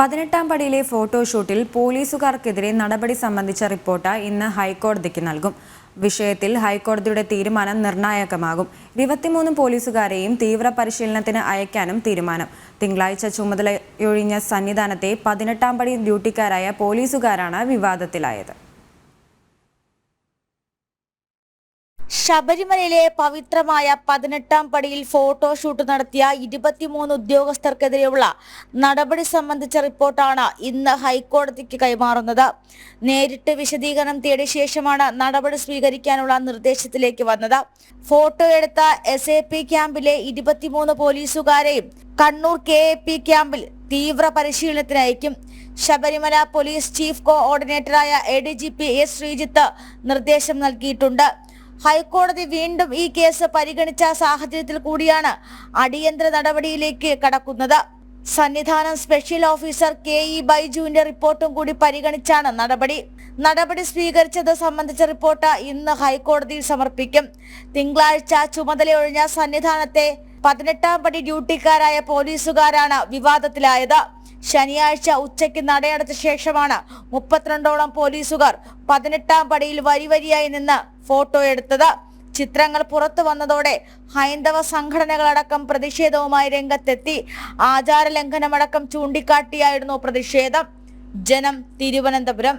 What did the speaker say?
18-ാം പടിയിലെ ഫോട്ടോഷൂട്ടിൽ പോലീസുകാർക്കെതിരെ നടപടി സംബന്ധിച്ച റിപ്പോർട്ട് ഇന്ന് ഹൈക്കോടതിക്ക് നൽകും. വിഷയത്തിൽ ഹൈക്കോടതിയുടെ തീരുമാനം നിർണായകമാകും. 23 പോലീസുകാരെയും തീവ്ര പരിശീലനത്തിന് അയക്കാനും തീരുമാനം. തിങ്കളാഴ്ച ചുമതലയൊഴിഞ്ഞ സന്നിധാനത്തെ 18-ാം പടി ഡ്യൂട്ടിക്കാരായ പോലീസുകാരാണ് വിവാദത്തിലായത്. ശബരിമലയിലെ പവിത്രമായ 18-ാം പടിയിൽ ഫോട്ടോഷൂട്ട് നടത്തിയ 23 ഉദ്യോഗസ്ഥർക്കെതിരെയുള്ള നടപടി സംബന്ധിച്ച റിപ്പോർട്ടാണ് ഇന്ന് ഹൈക്കോടതിക്ക് കൈമാറുന്നത്. നേരിട്ട് വിശദീകരണം തേടിയ ശേഷമാണ് നടപടി സ്വീകരിക്കാനുള്ള നിർദ്ദേശത്തിലേക്ക് വന്നത്. ഫോട്ടോ എടുത്ത SAP ക്യാമ്പിലെ 23 പോലീസുകാരെയും കണ്ണൂർ KAP ക്യാമ്പിൽ തീവ്ര പരിശീലനത്തിന് അയക്കും. ശബരിമല പോലീസ് ചീഫ് കോഓർഡിനേറ്ററായ ADGP S ശ്രീജിത്ത് നിർദ്ദേശം നൽകിയിട്ടുണ്ട്. ഹൈക്കോടതി വീണ്ടും ഈ കേസ് പരിഗണിച്ച സാഹചര്യത്തിൽ കൂടിയാണ് അടിയന്തര നടപടിയിലേക്ക് കടക്കുന്നത്. സന്നിധാനം സ്പെഷ്യൽ ഓഫീസർ KE ബൈജുവിന്റെ റിപ്പോർട്ടും കൂടി പരിഗണിച്ചാണ് നടപടി സ്വീകരിച്ചത് സംബന്ധിച്ച റിപ്പോർട്ട് ഇന്ന് ഹൈക്കോടതിയിൽ സമർപ്പിക്കും. തിങ്കളാഴ്ച ചുമതലയൊഴിഞ്ഞ സന്നിധാനത്തെ 18-ാം പടി ഡ്യൂട്ടിക്കാരായ പോലീസുകാരാണ് വിവാദത്തിലായത്. ശനിയാഴ്ച ഉച്ചയ്ക്ക് നടയടച്ച ശേഷമാണ് 32ഓളം പോലീസുകാർ 18-ാം പടിയിൽ വരിവരിയായി നിന്ന് ഫോട്ടോ എടുത്തത്. ചിത്രങ്ങൾ പുറത്തു വന്നതോടെ ഹൈന്ദവ സംഘടനകളടക്കം പ്രതിഷേധവുമായി രംഗത്തെത്തി. ആചാര ലംഘനമടക്കം ചൂണ്ടിക്കാട്ടിയായിരുന്നു പ്രതിഷേധം. ജനം, തിരുവനന്തപുരം.